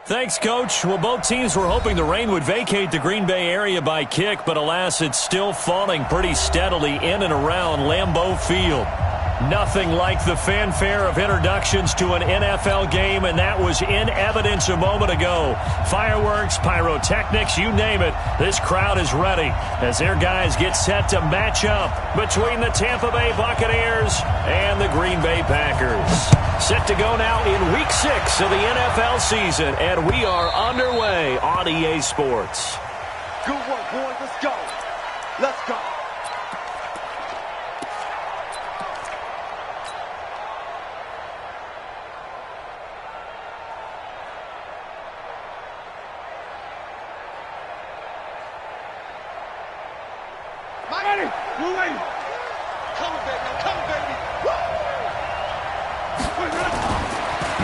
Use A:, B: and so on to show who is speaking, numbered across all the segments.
A: Thanks, Coach. Well, both teams were hoping the rain would vacate the Green Bay area by kick, but alas, it's still falling pretty steadily in and around Lambeau Field. Nothing like the fanfare of introductions to an NFL game, and that was in evidence a moment ago. Fireworks, pyrotechnics, you name it. This crowd is ready as their guys get set to match up between the Tampa Bay Buccaneers and the Green Bay Packers. Set to go now in Week 6 of the NFL season, and we are underway on EA Sports.
B: Good work, boys. Let's go. Let's go.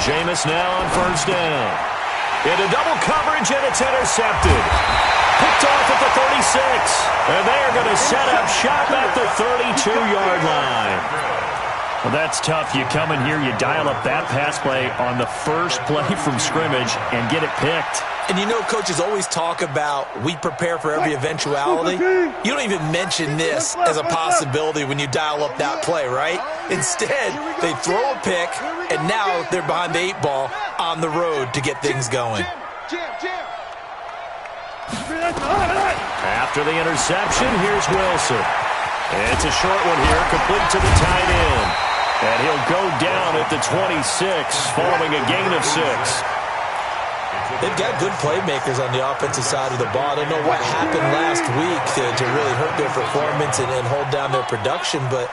A: Jameis now on first down. Into double coverage, and it's intercepted. Picked off at the 36. And they're going to set up shop at the 32-yard line. Well, that's tough. You come in here, you dial up that pass play on the first play from scrimmage and get it picked.
C: And you know, coaches always talk about we prepare for every eventuality. You don't even mention this as a possibility when you dial up that play, right? Instead, they throw a pick, and now they're behind the 8 ball on the road to get things going.
A: After the interception, here's Wilson. It's a short one here, complete to the tight end. And he'll go down at the 26 following a gain of 6.
C: They've got good playmakers on the offensive side of the ball. I don't know what happened last week to really hurt their performance and hold down their production, but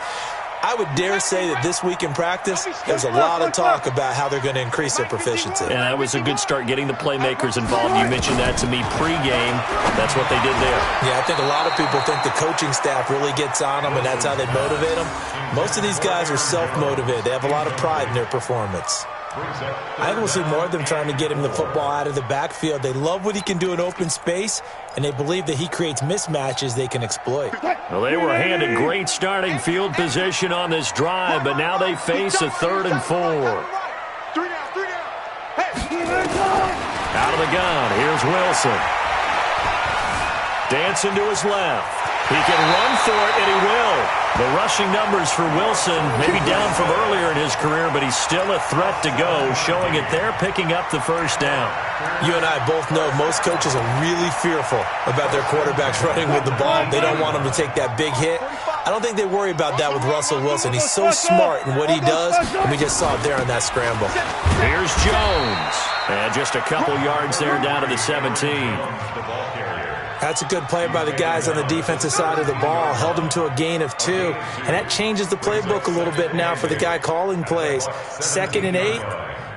C: I would dare say that this week in practice, there's a lot of talk about how they're going to increase their proficiency.
A: And that was a good start getting the playmakers involved. You mentioned that to me pregame. That's what they did there.
C: Yeah, I think a lot of people think the coaching staff really gets on them, and that's how they motivate them. Most of these guys are self-motivated. They have a lot of pride in their performance. I think we'll see more of them trying to get him the football out of the backfield. They love what he can do in open space, and they believe that he creates mismatches they can exploit.
A: Well, they were handed great starting field position on this drive, but now they face a 3rd and 4. Out of the gun, here's Wilson. Dancing to his left. He can run for it, and he will. The rushing numbers for Wilson maybe down from earlier in his career, but he's still a threat to go, showing it there, picking up the first down.
C: You and I both know most coaches are really fearful about their quarterbacks running with the ball. They don't want them to take that big hit. I don't think they worry about that with Russell Wilson. He's so smart in what he does, and we just saw it there on that scramble.
A: Here's Jones. And just a couple yards there down to the 17.
C: That's a good play by the guys on the defensive side of the ball. Held him to a gain of 2. And that changes the playbook a little bit now for the guy calling plays. 2nd and 8.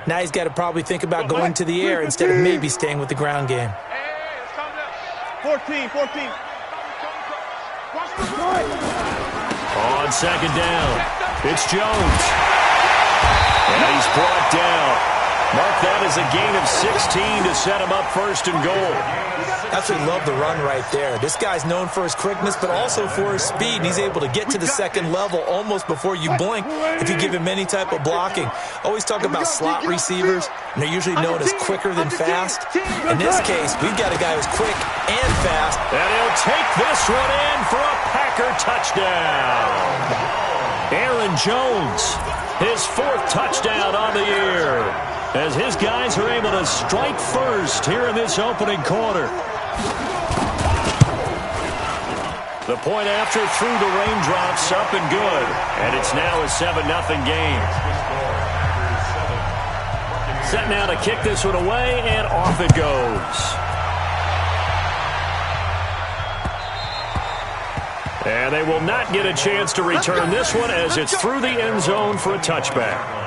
C: Now he's got to probably think about going to the air instead of maybe staying with the ground game.
B: 14.
A: On 2nd down, it's Jones. And he's brought down. Mark that as a gain of 16 to set him up 1st and goal.
C: Absolutely love the run right there. This guy's known for his quickness, but also for his speed. And he's able to get to the 2nd level almost before you blink if you give him any type of blocking. Always talk about slot receivers, and they're usually known as quicker than fast. In this case, we've got a guy who's quick and fast.
A: And he'll take this one in for a Packer touchdown. Aaron Jones, his 4th touchdown on the year, as his guys are able to strike first here in this opening quarter. The point after through the raindrops, up and good. And it's now a 7-0 game. Set now to kick this one away, and off it goes. And they will not get a chance to return this one as it's through the end zone for a touchback.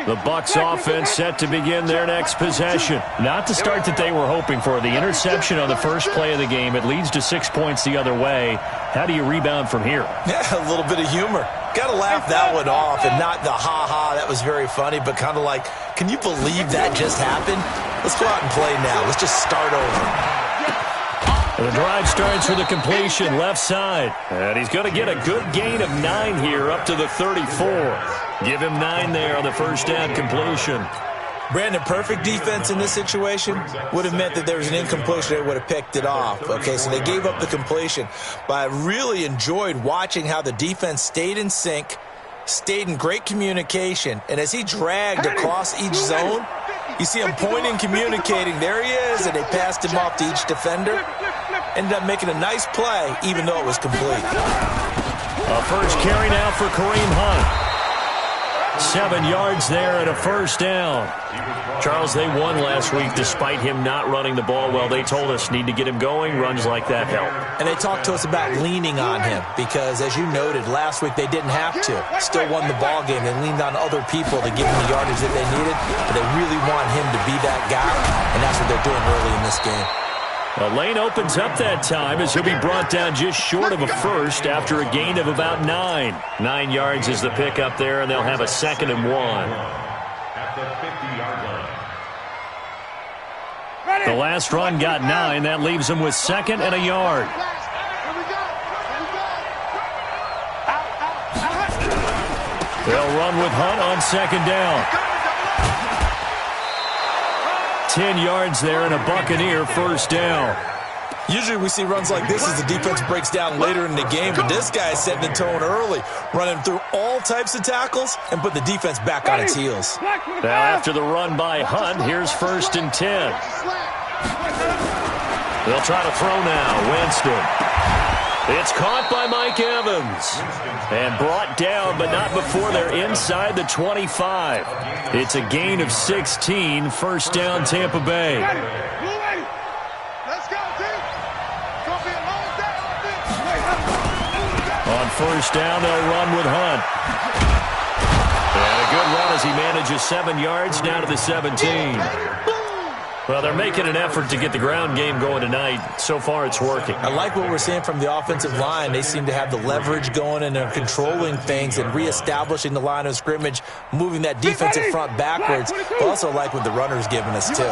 A: The Bucs offense set to begin their next possession. Not the start that they were hoping for. The interception on the first play of the game. It leads to 6 points the other way. How do you rebound from here?
C: Yeah, a little bit of humor. Got to laugh that one off, and not the ha-ha, that was very funny, but kind of like, can you believe that just happened? Let's go out and play now. Let's just start over.
A: The drive starts with a completion left side. And he's going to get a good gain of 9 here up to the 34. Give him 9 there on the first down completion.
C: Brandon, perfect defense in this situation would have meant that there was an incompletion. They would have picked it off. Okay, so they gave up the completion. But I really enjoyed watching how the defense stayed in sync, stayed in great communication. And as he dragged across each zone, you see him pointing, communicating. There he is, and they passed him off to each defender. Ended up making a nice play, even though it was complete.
A: A first carry now for Kareem Hunt. 7 yards there and a first down. Charles, they won last week despite him not running the ball well. They told us need to get him going. Runs like that help.
C: And they talked to us about leaning on him because, as you noted, last week they didn't have to. Still won the ball game. They leaned on other people to give them the yardage that they needed. But they really want him to be that guy, and that's what they're doing early in this game.
A: The lane opens up that time as he'll be brought down just short of a first after a gain of about 9. 9 yards is the pickup there, and they'll have a 2nd and 1. The last run got 9. That leaves them with 2nd and a yard. They'll run with Hunt on 2nd down. 10 yards there and a Buccaneer first down.
C: Usually we see runs like this as the defense breaks down later in the game, but this guy is setting the tone early, running through all types of tackles and put the defense back on its heels.
A: Now after the run by Hunt, here's 1st and 10. They'll try to throw now. Winston. It's caught by Mike Evans and brought down, but not before they're inside the 25. It's a gain of 16, first down Tampa Bay.
B: Let's go, team. It's going to be a long day.
A: On first down, they'll run with Hunt. And a good run as he manages 7 yards down to the 17. Well, they're making an effort to get the ground game going tonight. So far, it's working.
C: I like what we're seeing from the offensive line. They seem to have the leverage going, and they're controlling things and reestablishing the line of scrimmage, moving that defensive front backwards. But also like what the runner's giving us, too.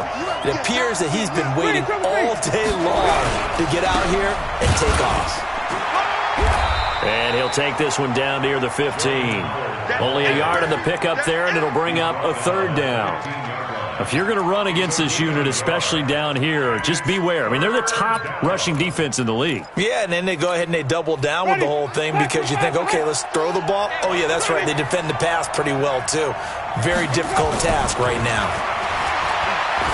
C: It appears that he's been waiting all day long to get out here and take off.
A: And he'll take this one down near the 15. Only a yard on the pickup there, and it'll bring up a 3rd down. If you're going to run against this unit, especially down here, just beware. I mean, they're the top rushing defense in the league.
C: Yeah, and then they go ahead and they double down with the whole thing because you think, okay, let's throw the ball. Oh, yeah, that's right. They defend the pass pretty well, too. Very difficult task right now.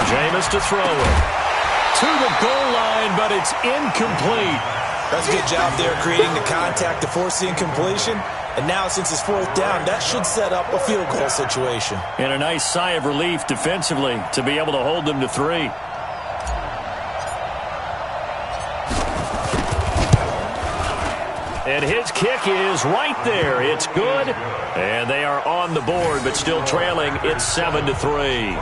A: Jameis to throw it. To the goal line, but it's incomplete.
C: That's a good job there creating the contact to force the incompletion. And now, since it's 4th down, that should set up a field goal situation.
A: And a nice sigh of relief defensively to be able to hold them to 3. And his kick is right there. It's good. And they are on the board, but still trailing. It's 7-3.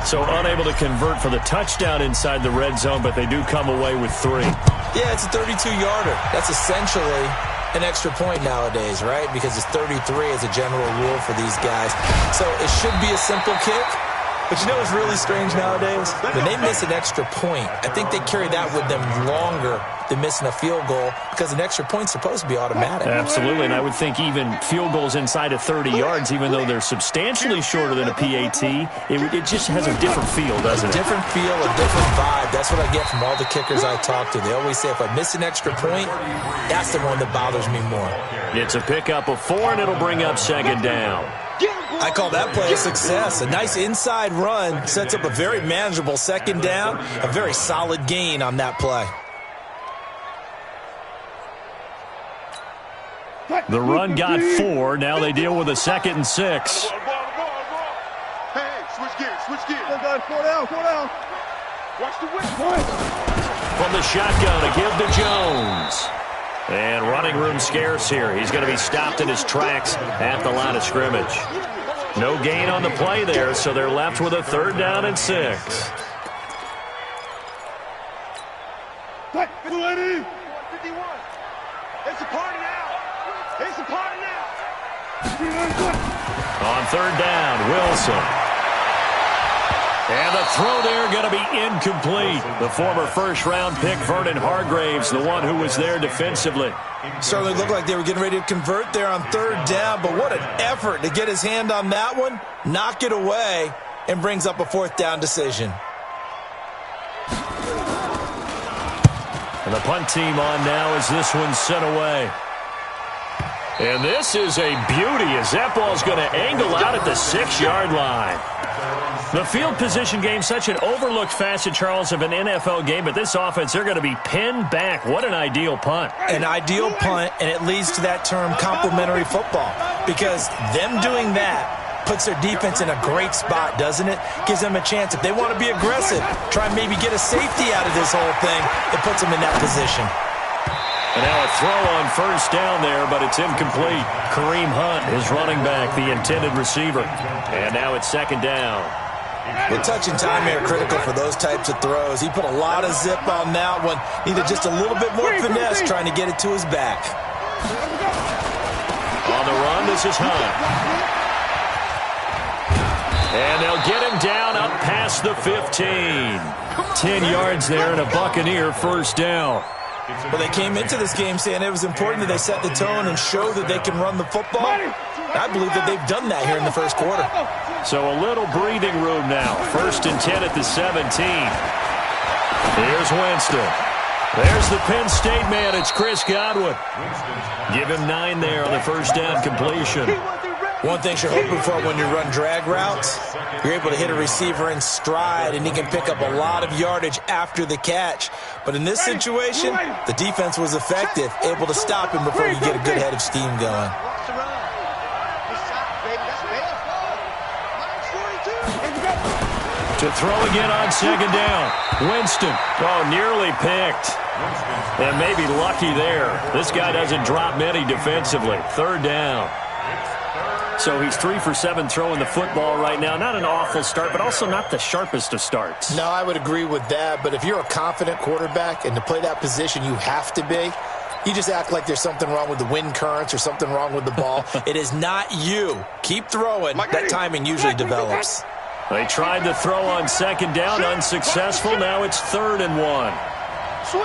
A: So unable to convert for the touchdown inside the red zone, but they do come away with 3.
C: Yeah, it's a 32-yarder. That's essentially an extra point nowadays, right? Because it's 33 as a general rule for these guys. So it should be a simple kick. But you know what's really strange nowadays? When they miss an extra point, I think they carry that with them longer than missing a field goal because an extra point's supposed to be automatic.
A: Absolutely, and I would think even field goals inside of 30 yards, even though they're substantially shorter than a PAT, it just has a different feel, doesn't it?
C: A different feel, a different vibe. That's what I get from all the kickers I talk to. They always say if I miss an extra point, that's the one that bothers me more.
A: It's a pickup of 4, and it'll bring up 2nd down.
C: I call that play a success. A nice inside run sets up a very manageable 2nd down, a very solid gain on that play.
A: The run got 4. Now they deal with a 2nd and 6.
B: Hey, switch gears, switch gears. 4 down, 4 down. Watch the whip.
A: From the shotgun, a give to Jones. And running room scarce here. He's going to be stopped in his tracks at the line of scrimmage. No gain on the play there, so they're left with a 3rd down and 6.
B: Ready? 51. It's a party now. It's a party now.
A: On third down, Wilson. And the throw there going to be incomplete. The former first-round pick, Vernon Hargraves, the one who was there defensively.
C: Certainly looked like they were getting ready to convert there on third down, but what an effort to get his hand on that one, knock it away, and brings up a fourth down decision.
A: And the punt team on now as this one's sent away. And this is a beauty as that ball's going to angle out at the 6-yard line. The field position game, such an overlooked facet, Charles, of an NFL game, but this offense, they're going to be pinned back. What an ideal punt.
C: An ideal punt, and it leads to that term complementary football, because them doing that puts their defense in a great spot, doesn't it? Gives them a chance. If they want to be aggressive, try and maybe get a safety out of this whole thing, it puts them in that position.
A: And now a throw on first down there, but it's incomplete. Kareem Hunt is running back, the intended receiver. And now it's second down.
C: The touch and time here critical for those types of throws. He put a lot of zip on that one. Needed just a little bit more finesse trying to get it to his back.
A: On the run, this is Hunt. And they'll get him down up past the 15. 10 yards there and a Buccaneer first down.
C: Well, they came into this game saying it was important that they set the tone and show that they can run the football. I believe that they've done that here in the first quarter.
A: So a little breathing room now. First and 10 at the 17. Here's Winston. There's the Penn State man. It's Chris Godwin. Give him 9 there on the first down completion.
C: One thing you're hoping for when you run drag routes, you're able to hit a receiver in stride, and he can pick up a lot of yardage after the catch. But in this situation, the defense was effective, able to stop him before you get a good head of steam going.
A: To throw again on second down. Winston. Oh, nearly picked. And maybe lucky there. This guy doesn't drop many defensively. Third down. So he's 3 for 7 throwing the football right now. Not an awful start, but also not the sharpest of starts.
D: No, I would agree with that. But if you're a confident quarterback and to play that position you have to be, you just act like there's something wrong with the wind currents or something wrong with the ball.
C: It is not you. Keep throwing. That timing usually develops.
A: They tried to throw on second down, unsuccessful. Now it's 3rd and 1.
B: Switch.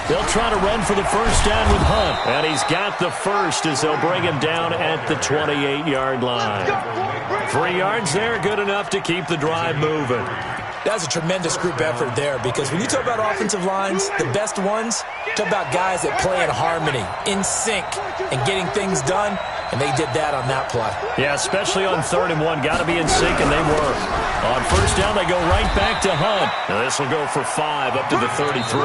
A: They'll try to run for the first down with Hunt. And he's got the first as they'll bring him down at the 28-yard line. 3 yards there, good enough to keep the drive moving.
C: That's a tremendous group effort there, because when you talk about offensive lines, the best ones, talk about guys that play in harmony, in sync, and getting things done, and they did that on that play.
A: Yeah, especially on 3rd and 1. Got to be in sync, and they were. On first down, they go right back to Hunt. Now this will go for 5 up to the 33.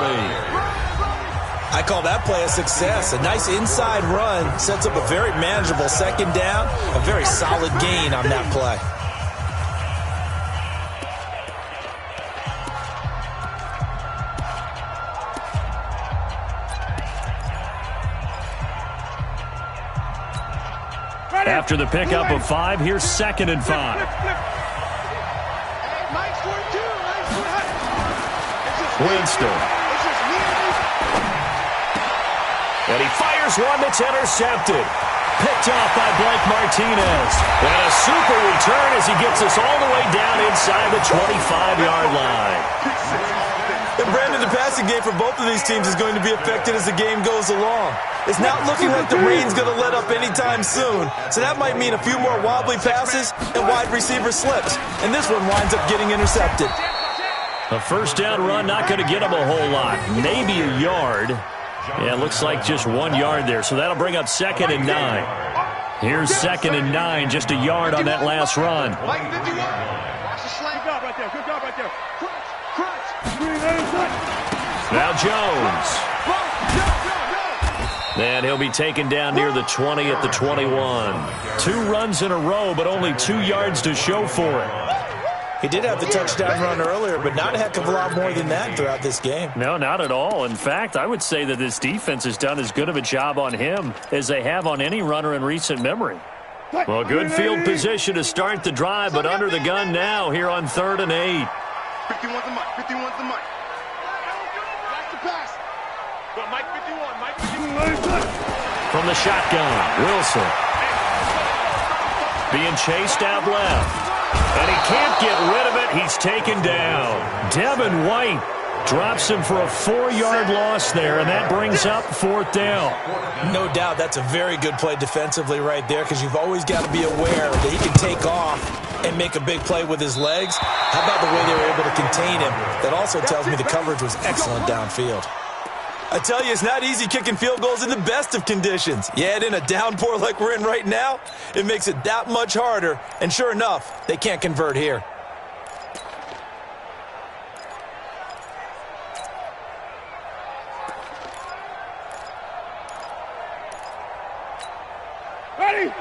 C: I call that play a success. A nice inside run sets up a very manageable second down, a very solid gain on that play.
A: After the pickup of 5, here's 2nd and 5. Winston. And he fires one that's intercepted. Picked off by Blake Martinez. And a super return as he gets us all the way down inside the 25-yard line.
C: And Brandon, the passing game for both of these teams is going to be affected as the game goes along. It's not looking like the rain's going to let up anytime soon. So that might mean a few more wobbly passes and wide receiver slips. And this one winds up getting intercepted.
A: A first down run, not going to get him a whole lot. Maybe a yard. Yeah, it looks like just 1 yard there. So that'll bring up 2nd and 9. Here's 2nd and 9, just a yard on that last run.
B: Good job right there.
A: Now Jones. And he'll be taken down near the 20 at the 21. 2 runs in a row, but only 2 yards to show for it.
C: He did have the touchdown run earlier, but not a heck of a lot more than that throughout this game.
A: No, not at all. In fact, I would say that this defense has done as good of a job on him as they have on any runner in recent memory. Well, good field position to start the drive, but under the gun now here on 3rd and 8.
B: 51's the mic. 51's the mic. That's the pass. Go, Mike 51. Mike 51.
A: From the shotgun, Wilson. Being chased out left. And he can't get rid of it. He's taken down. Devin White drops him for a 4-yard loss there, and that brings up 4th down.
C: No doubt that's a very good play defensively right there, because you've always got to be aware that he can take off and make a big play with his legs. How about the way they were able to contain him? That also tells me the coverage was excellent downfield. I tell you, it's not easy kicking field goals in the best of conditions. Yet in a downpour like we're in right now, it makes it that much harder. And sure enough, they can't convert here.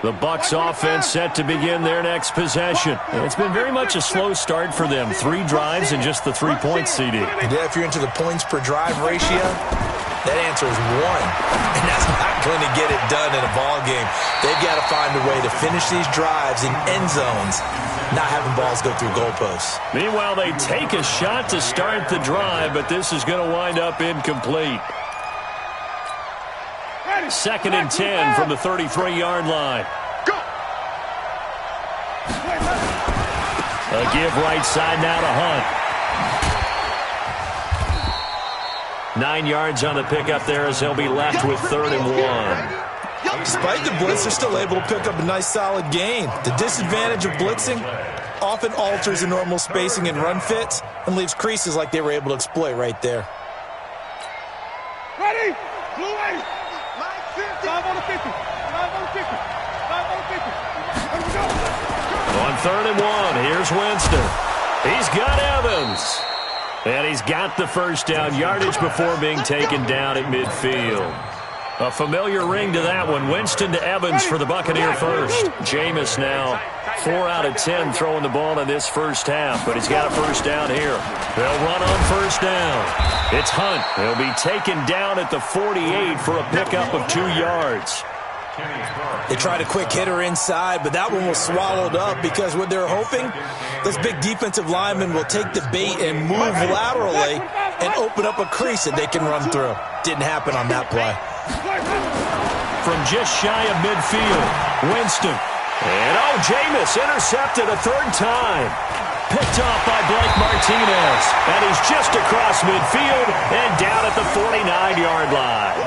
A: The Bucs offense set to begin their next possession. And it's been very much a slow start for them. 3 drives and just the 3 points, CD.
C: Yeah, if you're into the points per drive ratio, that answer is 1. And that's not going to get it done in a ball game. They've got to find a way to finish these drives in end zones, not having balls go through goalposts.
A: Meanwhile, they take a shot to start the drive, but this is going to wind up incomplete. 2nd and 10 from the 33-yard line.
B: Go.
A: A give right side now to Hunt. 9 yards on the pickup there as they'll be left with 3rd and 1.
C: Despite the blitz, they're still able to pick up a nice solid gain. The disadvantage of blitzing often alters the normal spacing and run fits and leaves creases like they were able to exploit right there.
B: Ready? Blue 8. 5 on the 50. 5 on the 50. 5 on the 50. Here we go.
A: On 3rd and 1, here's Winston. He's got Evans. And he's got the first down, yardage before being taken down at midfield. A familiar ring to that one. Winston to Evans for the Buccaneer first. Jameis now 4 out of 10 throwing the ball in this first half, but he's got a first down here. They'll run on first down. It's Hunt. He'll be taken down at the 48 for a pickup of 2 yards.
C: They tried a quick hitter inside, but that one was swallowed up because what they're hoping, those big defensive linemen will take the bait and move laterally and open up a crease that they can run through. Didn't happen on that play.
A: From just shy of midfield, Winston. And Jameis intercepted a 3rd time. Picked off by Blake Martinez. And he's just across midfield and down at the 49-yard line.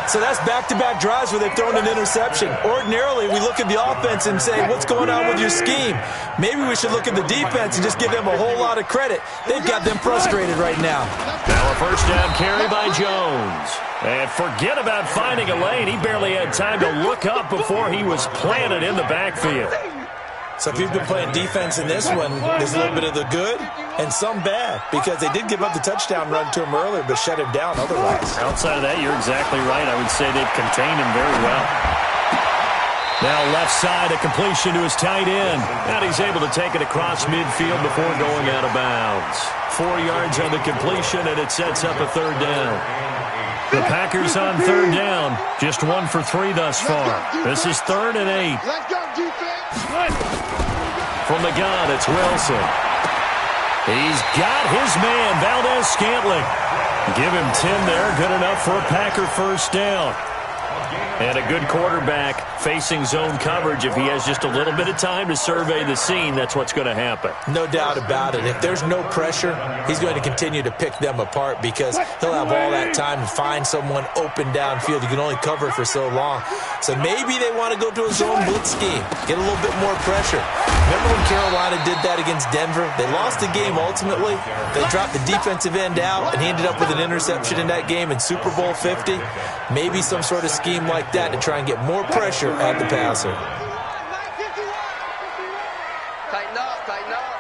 C: So that's back-to-back drives where they've thrown an interception. Ordinarily, we look at the offense and say, what's going on with your scheme? Maybe we should look at the defense and just give them a whole lot of credit. They've got them frustrated right now.
A: Now a first down carry by Jones. And forget about finding a lane. He barely had time to look up before he was planted in the backfield.
C: So if you've been playing defense in this one, there's a little bit of the good and some bad, because they did give up the touchdown run to him earlier, but shut him down otherwise.
A: Outside of that, you're exactly right. I would say they've contained him very well. Now left side, a completion to his tight end. And he's able to take it across midfield before going out of bounds. 4 yards on the completion, and it sets up a 3rd down. The Packers on 3rd down. Just 1 for 3 thus far. This is 3rd and 8.
B: Let's go, defense.
A: From the gun, it's Wilson. He's got his man, Valdez-Scantling. Give him 10 there. Good enough for a Packer first down. And a good quarterback facing zone coverage. If he has just a little bit of time to survey the scene, that's what's going to happen.
C: No doubt about it. If there's no pressure, he's going to continue to pick them apart because he'll have all that time to find someone open downfield. You can only cover for so long. So maybe they want to go to a zone blitz scheme, get a little bit more pressure. Remember when Carolina did that against Denver? They lost the game ultimately. They dropped the defensive end out, and he ended up with an interception in that game in Super Bowl 50. Maybe some sort of scheme like that to try and get more pressure at the passer.
B: Tighten up, tighten up.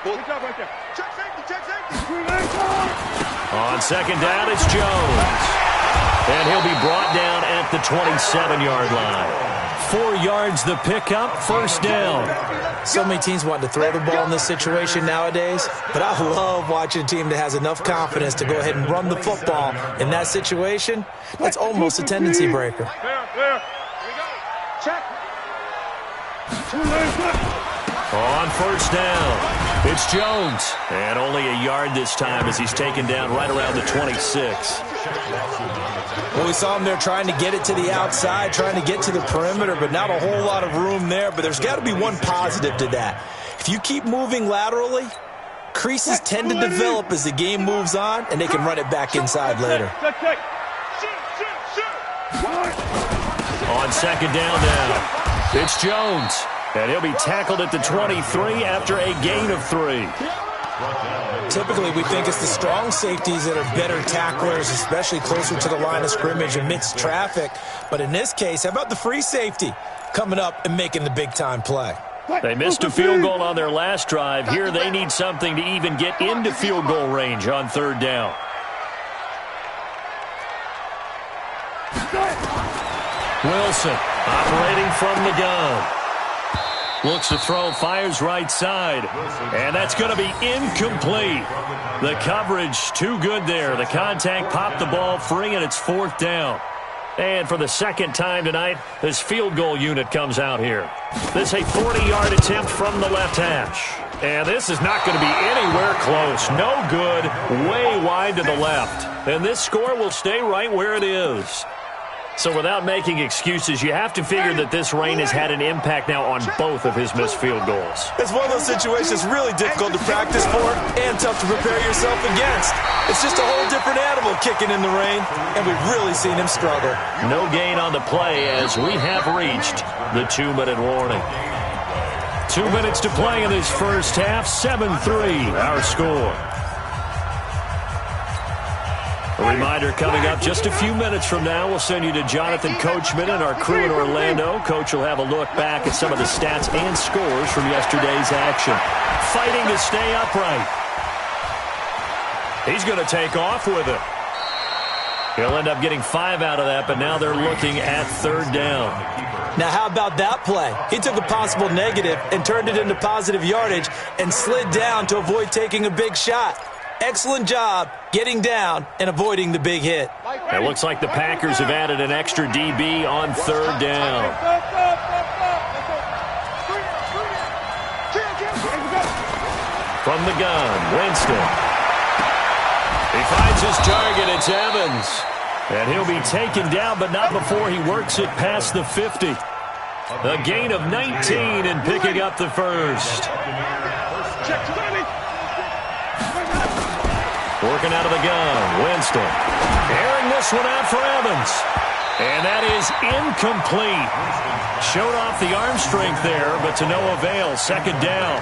B: Good job right there. Check safety, check safety.
A: On second down, it's Jones. And he'll be brought down at the 27-yard line. 4 yards the pickup, first down.
C: So many teams want to throw the ball in this situation nowadays, but I love watching a team that has enough confidence to go ahead and run the football in that situation. That's almost a tendency breaker.
B: Clear, clear. Here we go. Check.
A: On first down, it's Jones. And only a yard this time as he's taken down right around the 26.
C: Well, we saw him there trying to get it to the outside, trying to get to the perimeter, but not a whole lot of room there. But there's got to be one positive to that. If you keep moving laterally, creases tend to develop as the game moves on, and they can run it back inside later.
A: On second down now, it's Jones. And he'll be tackled at the 23 after a gain of 3.
C: Typically, we think it's the strong safeties that are better tacklers, especially closer to the line of scrimmage amidst traffic. But in this case, how about the free safety coming up and making the big-time play?
A: They missed a field goal on their last drive. Here they need something to even get into field goal range on third down. Wilson operating from the gun. Looks to throw, fires right side. And that's going to be incomplete. The coverage too good there. The contact popped the ball free, and it's fourth down. And for the second time tonight, this field goal unit comes out here. This is a 40-yard attempt from the left hash. And this is not going to be anywhere close. No good, way wide to the left. And this score will stay right where it is. So without making excuses, you have to figure that this rain has had an impact now on both of his missed field goals.
C: It's one of those situations really difficult to practice for and tough to prepare yourself against. It's just a whole different animal kicking in the rain, and we've really seen him struggle.
A: No gain on the play as we have reached the 2-minute warning. 2 minutes to play in this first half, 7-3 our score. A reminder coming up just a few minutes from now, we'll send you to Jonathan Coachman and our crew in Orlando. Coach will have a look back at some of the stats and scores from yesterday's action. Fighting to stay upright. He's going to take off with it. He'll end up getting 5 out of that, but now they're looking at third down.
C: Now, how about that play? He took a possible negative and turned it into positive yardage and slid down to avoid taking a big shot. Excellent job getting down and avoiding the big hit.
A: It looks like the Packers have added an extra DB on third down. From the gun, Winston. He finds his target, it's Evans. And he'll be taken down, but not before he works it past the 50. A gain of 19 and picking up the first. Working out of the gun, Winston. Airing this one out for Evans. And that is incomplete. Showed off the arm strength there, but to no avail. Second down.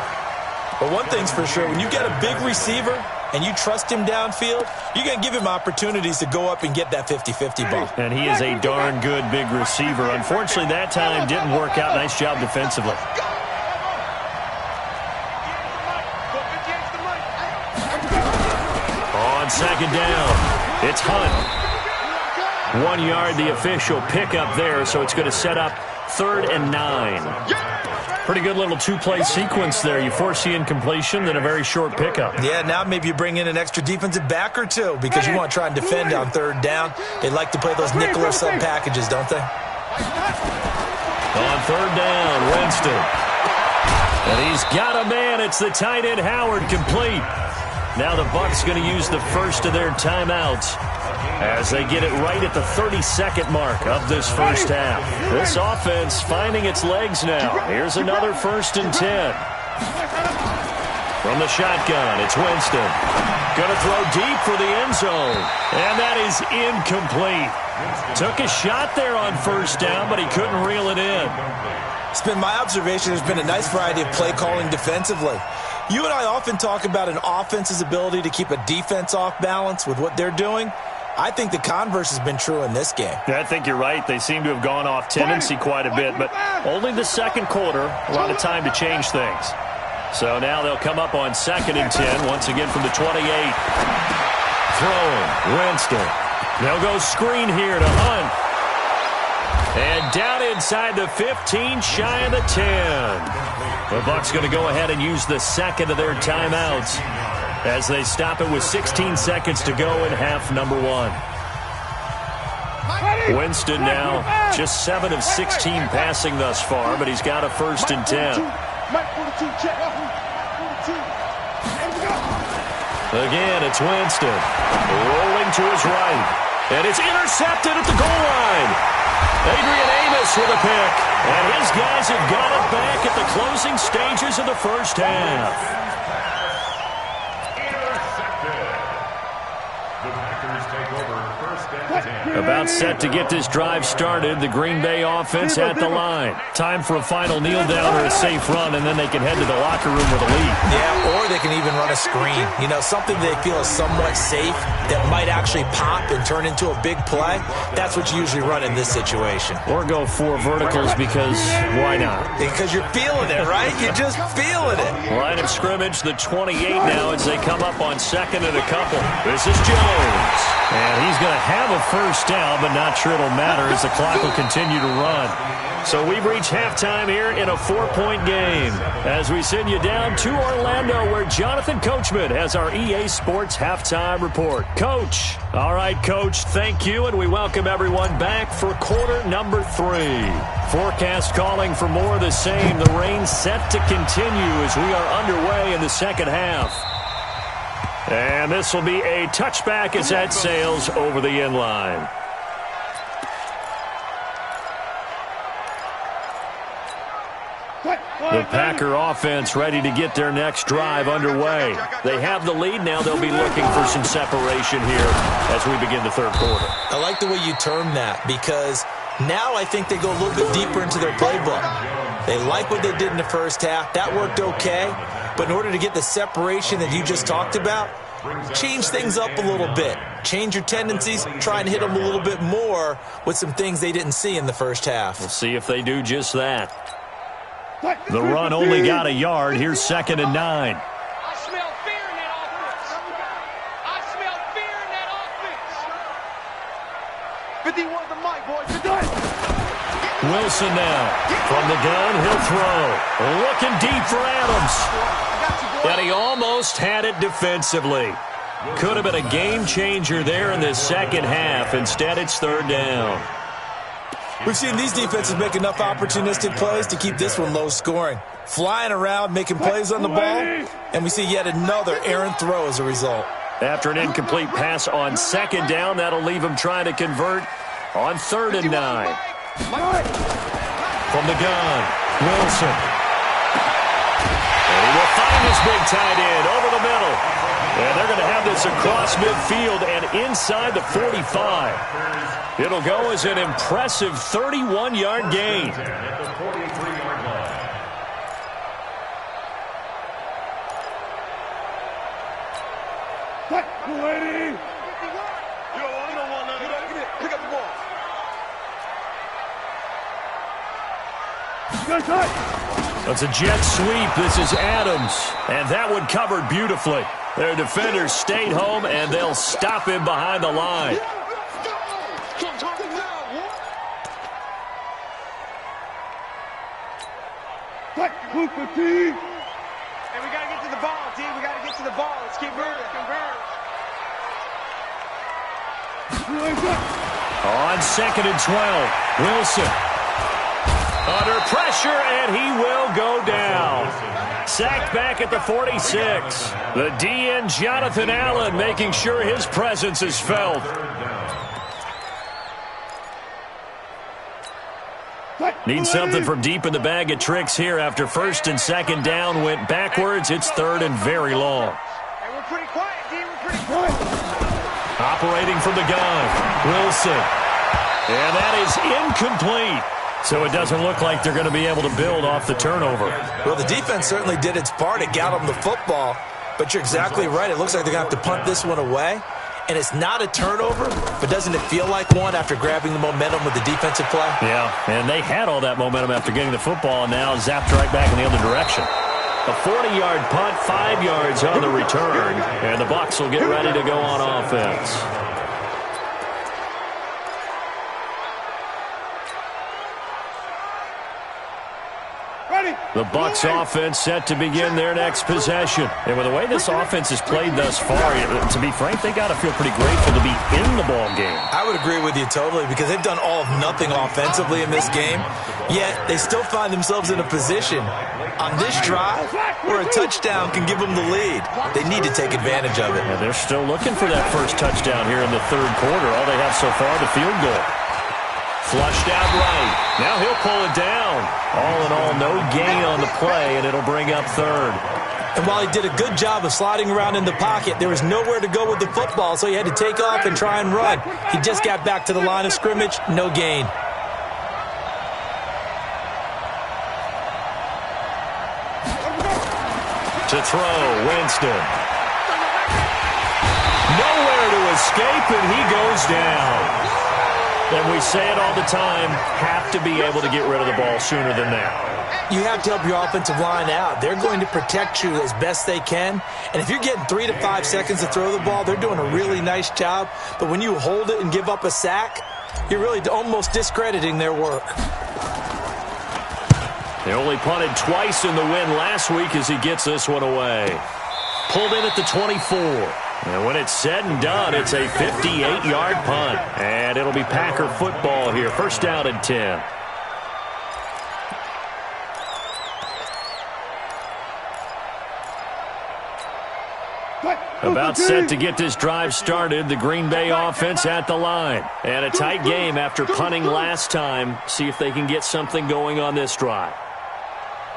C: But one thing's for sure, when you get a big receiver and you trust him downfield, you're going to give him opportunities to go up and get that 50-50 ball.
A: And he is a darn good big receiver. Unfortunately, that time didn't work out. Nice job defensively. On second down, it's Hunt. 1 yard, the official pickup there, so it's going to set up 3rd and 9. Pretty good little two-play sequence there. You force the incompletion, then a very short pickup.
C: Yeah, now maybe you bring in an extra defensive back or two because you want to try and defend on third down. They like to play those nickel or sub packages, don't they?
A: On third down, Winston. And he's got a man. It's the tight end, Howard, complete. Now the Bucs going to use the first of their timeouts as they get it right at the 32nd mark of this first half. This offense finding its legs now. Here's another 1st and 10. From the shotgun, it's Winston. Going to throw deep for the end zone. And that is incomplete. Took a shot there on first down, but he couldn't reel it in.
C: It's been my observation there's been a nice variety of play calling defensively. You and I often talk about an offense's ability to keep a defense off balance with what they're doing. I think the converse has been true in this game.
A: Yeah, I think you're right. They seem to have gone off tendency quite a bit, but only the second quarter, a lot of time to change things. So now they'll come up on 2nd and 10, once again from the 28. Throwing, Winston. They'll go screen here to Hunt. And down inside the 15, shy of the 10. The Bucs going to go ahead and use the second of their timeouts as they stop it with 16 seconds to go in half number 1. Winston now just 7 of 16 passing thus far, but he's got a 1st and 10. Again, it's Winston. Rolling to his right. And it's intercepted at the goal line. Adrian Amos with a pick. And his guys have got it back at the closing stages of the first half. About set to get this drive started. The Green Bay offense at the line. Time for a final kneel down or a safe run, and then they can head to the locker room with a lead.
C: Yeah, or they can even run a screen. You know, something they feel is somewhat safe that might actually pop and turn into a big play. That's what you usually run in this situation.
A: Or go 4 verticals because why not?
C: Because you're feeling it, right? You're just feeling it.
A: Line of scrimmage, the 28 now as they come up on second and a couple. This is Jones. And he's going to have a first down, but not sure it'll matter as the clock will continue to run. So we've reached halftime here in a 4-point game as we send you down to Orlando where Jonathan Coachman has our EA Sports halftime report. Coach. All right, Coach, thank you, and we welcome everyone back for quarter number 3. Forecast calling for more of the same. The rain set to continue as we are underway in the second half. And this will be a touchback as that sails over the end line. The Packer offense ready to get their next drive underway. They have the lead now. They'll be looking for some separation here as we begin the third quarter.
C: I like the way you term that because now I think they go a little bit deeper into their playbook. They like what they did in the first half. That worked okay. But in order to get the separation that you just talked about, change things up a little bit. Change your tendencies. Try and hit them a little bit more with some things they didn't see in the first half.
A: We'll see if they do just that. The run only got a yard. Here's 2nd and 9.
E: I smell fear in that offense. I smell fear in that offense. 51 the mic, boys.
A: Wilson now. From the gun, he'll throw. Looking deep for Adams. And he almost had it defensively. Could have been a game changer there in this second half. Instead, it's 3rd down.
C: We've seen these defenses make enough opportunistic plays to keep this one low scoring. Flying around, making plays on the ball, and we see yet another errant throw as a result.
A: After an incomplete pass on 2nd down, that'll leave him trying to convert on 3rd and 9. From the gun, Wilson. And he will find his big tight end over the middle. And they're going to have this across midfield and inside the 45. It'll go as an impressive 31-yard gain. That's a jet sweep. This is Adams. And that one covered beautifully. Their defenders stayed home, and they'll stop him behind the line.
B: Hey, we got to get to the ball, T. We got to get to the ball. Let's keep moving.
A: On 2nd and 12, Wilson. Under pressure, and he will go down. Sacked back at the 46. The DN, Jonathan Allen, making sure his presence is felt. Need something from deep in the bag of tricks here after 1st and 2nd down went backwards. It's 3rd and very long.
B: Hey, we're pretty quiet, D. We're pretty quiet.
A: Operating from the gun, Wilson. And that is incomplete. So it doesn't look like they're going to be able to build off the turnover.
C: Well, the defense certainly did its part. It got them the football. But you're exactly right. It looks like they're going to have to punt this one away. And it's not a turnover, but doesn't it feel like one after grabbing the momentum with the defensive play?
A: Yeah, and they had all that momentum after getting the football and now zapped right back in the other direction. A 40-yard punt, 5 yards on the return. And the Bucs will get ready to go on offense. The Bucs offense set to begin their next possession. And with the way this offense has played thus far, to be frank, they got to feel pretty grateful to be in the ball game.
C: I would agree with you totally because they've done all of nothing offensively in this game, yet they still find themselves in a position on this drive where a touchdown can give them the lead. They need to take advantage of it.
A: Yeah, they're still looking for that first touchdown here in the third quarter. All they have so far, the field goal. Flushed out right. Now he'll pull it down. All in all, no gain on the play, and it'll bring up third.
C: And while he did a good job of sliding around in the pocket, there was nowhere to go with the football, so he had to take off and try and run. He just got back to the line of scrimmage, no gain.
A: To throw, Winston. Nowhere to escape, and he goes down. And we say it all the time, have to be able to get rid of the ball sooner than that.
C: You have to help your offensive line out. They're going to protect you as best they can. And if you're getting 3 to 5 seconds to throw the ball, they're doing a really nice job. But when you hold it and give up a sack, you're really almost discrediting their work.
A: They only punted twice in the win last week as he gets this one away. Pulled in at the 24. And when it's said and done, it's a 58-yard punt. And it'll be Packer football here. First down and 10. About set to get this drive started, the Green Bay offense at the line. And a tight game after punting last time. See if they can get something going on this drive.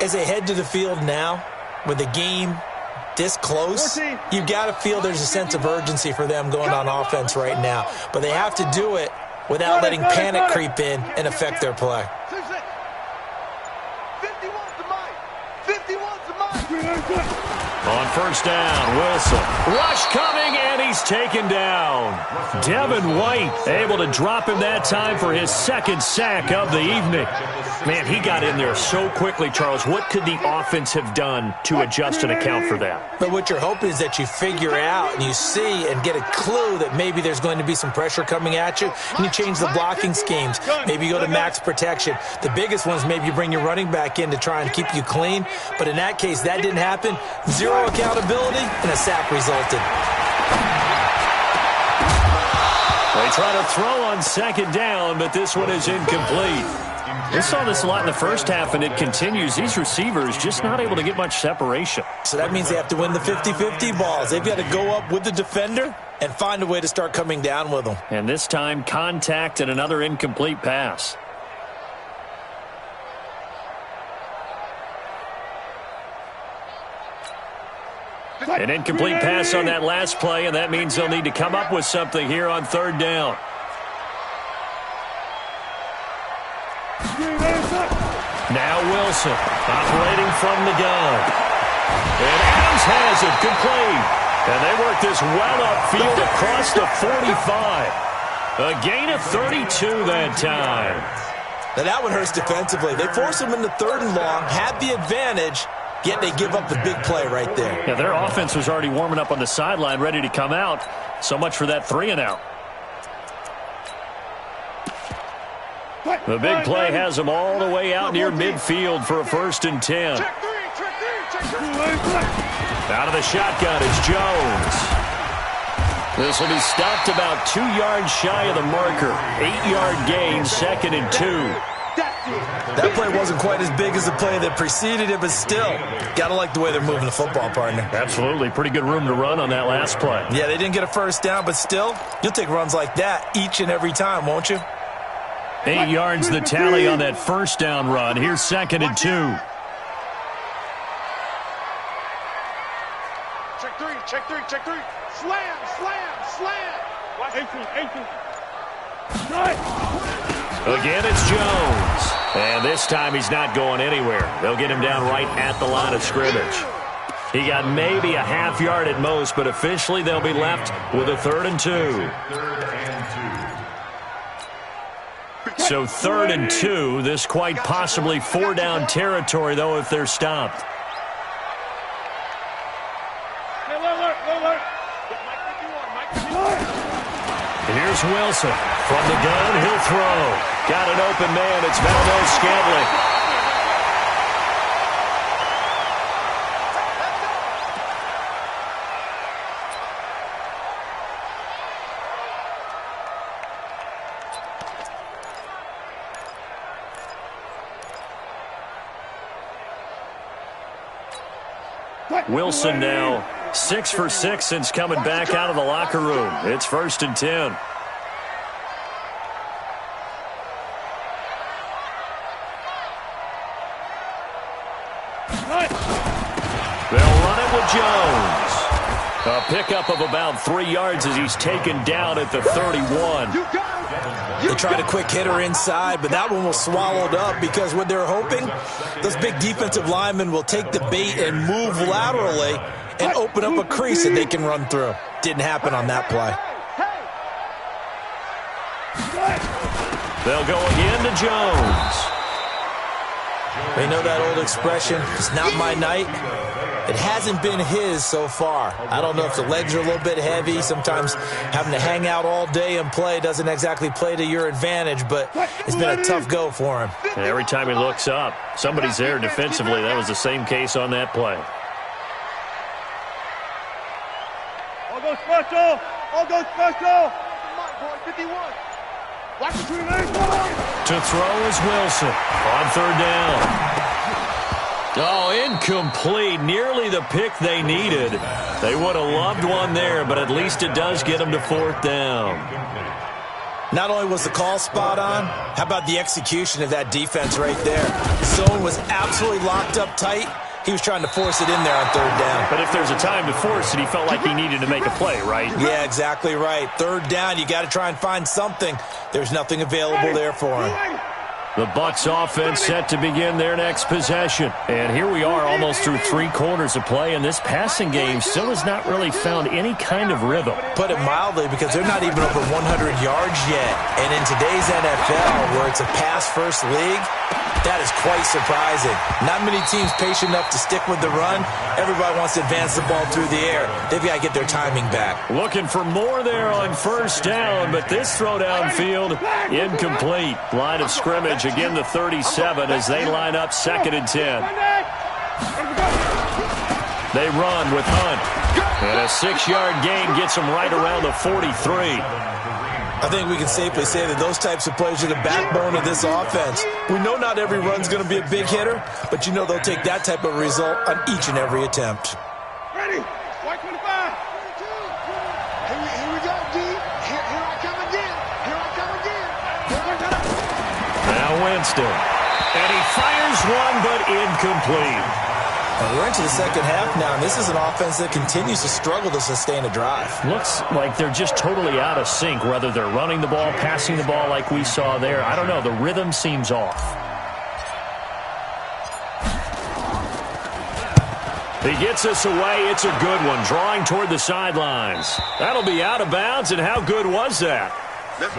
C: As they head to the field now, with the game this close, you've got to feel there's a sense of urgency for them going on offense right now. But they have to do it without letting panic creep in and affect their play.
A: On first down, Wilson. Rush coming, and he's taken down. Devin White able to drop him that time for his second sack of the evening. Man, he got in there so quickly, Charles. What could the offense have done to adjust and account for that?
C: But what you're hoping is that you figure out and you see and get a clue that maybe there's going to be some pressure coming at you, and you change the blocking schemes. Maybe you go to max protection. The biggest one is maybe you bring your running back in to try and keep you clean. But in that case, that didn't happen. Zero accountability, and a sack resulted.
A: They try to throw on second down, but this one is incomplete. We saw this a lot in the first half, and it continues. These receivers just not able to get much separation.
C: So that means they have to win the 50-50 balls. They've got to go up with the defender and find a way to start coming down with them.
A: And this time, contact and another incomplete pass. An incomplete pass on that last play, and that means they'll need to come up with something here on third down. Now Wilson operating from the gun. And Adams has it complete. And they work this well upfield across the 45. A gain of 32 that time.
C: Now that one hurts defensively. They force them into third and long, had the advantage, yet they give up the big play right there.
A: Yeah, their offense was already warming up on the sideline, ready to come out. So much for that 3-and-out. The big play has them all the way out near midfield for a first and 10. Out of the shotgun is Jones. This will be stopped about 2 yards shy of the marker. 8-yard gain, second and 2.
C: That play wasn't quite as big as the play that preceded it, but still, got to like the way they're moving the football, partner.
A: Absolutely. Pretty good room to run on that last play.
C: Yeah, they didn't get a first down, but still, you'll take runs like that each and every time, won't you?
A: 8 yards the tally on that first down run. Here's second and 2.
B: Check three. Slam.
A: Again, it's Jones. And this time he's not going anywhere. They'll get him down right at the line of scrimmage. He got maybe a half yard at most, but officially they'll be left with a 3rd and 2. So 3rd and 2, this quite possibly 4-down territory, though, if they're stopped. Here's Wilson. From the gun, he'll throw. Got an open man. It's Valdez Scantling. Wilson now 6 for 6 since coming back out of the locker room. It's 1st and 10. They'll run it with Jones. A pickup of about 3 yards as he's taken down at the 31.
C: They tried a quick hitter inside, but that one was swallowed up because what they're hoping, those big defensive linemen will take the bait and move laterally and open up a crease that they can run through. Didn't happen on that play.
A: They'll go again to Jones.
C: They know that old expression, it's not my night. It hasn't been his so far. I don't know if the legs are a little bit heavy. Sometimes having to hang out all day and play doesn't exactly play to your advantage, but it's been a tough go for him.
A: And every time he looks up, somebody's there defensively. That was the same case on that play.
B: All go special! All go special! 51. Watch between legs.
A: To throw is Wilson on 3rd down. Oh, incomplete. Nearly the pick they needed. They would have loved one there, but at least it does get them to 4th down.
C: Not only was the call spot on, how about the execution of that defense right there? Zone was absolutely locked up tight. He was trying to force it in there on 3rd down.
A: But if there's a time to force it, he felt like he needed to make a play, right?
C: Yeah, exactly right. 3rd down, you got to try and find something. There's nothing available there for him.
A: The Bucs offense set to begin their next possession. And here we are almost through 3 quarters of play, and this passing game still has not really found any kind of rhythm.
C: Put it mildly, because they're not even over 100 yards yet. And in today's NFL, where it's a pass-first league, that is quite surprising. Not many teams patient enough to stick with the run. Everybody wants to advance the ball through the air. They've got to get their timing back.
A: Looking for more there on 1st down, but this throw downfield, incomplete. Line of scrimmage, again the 37 as they line up 2nd and 10. They run with Hunt. And a 6-yard gain gets them right around the 43.
C: I think we can safely say that those types of plays are the backbone of this offense. We know not every run's going to be a big hitter, but you know they'll take that type of result on each and every attempt.
B: Ready? White 25. Here we go, D. Here I come again. Here I come again.
A: Now Winston. And he fires one, but incomplete.
C: We're into the second half now, and this is an offense that continues to struggle to sustain a drive.
A: Looks like they're just totally out of sync, whether they're running the ball, passing the ball like we saw there. I don't know. The rhythm seems off. He gets us away. It's a good one, drawing toward the sidelines. That'll be out of bounds, and how good was that?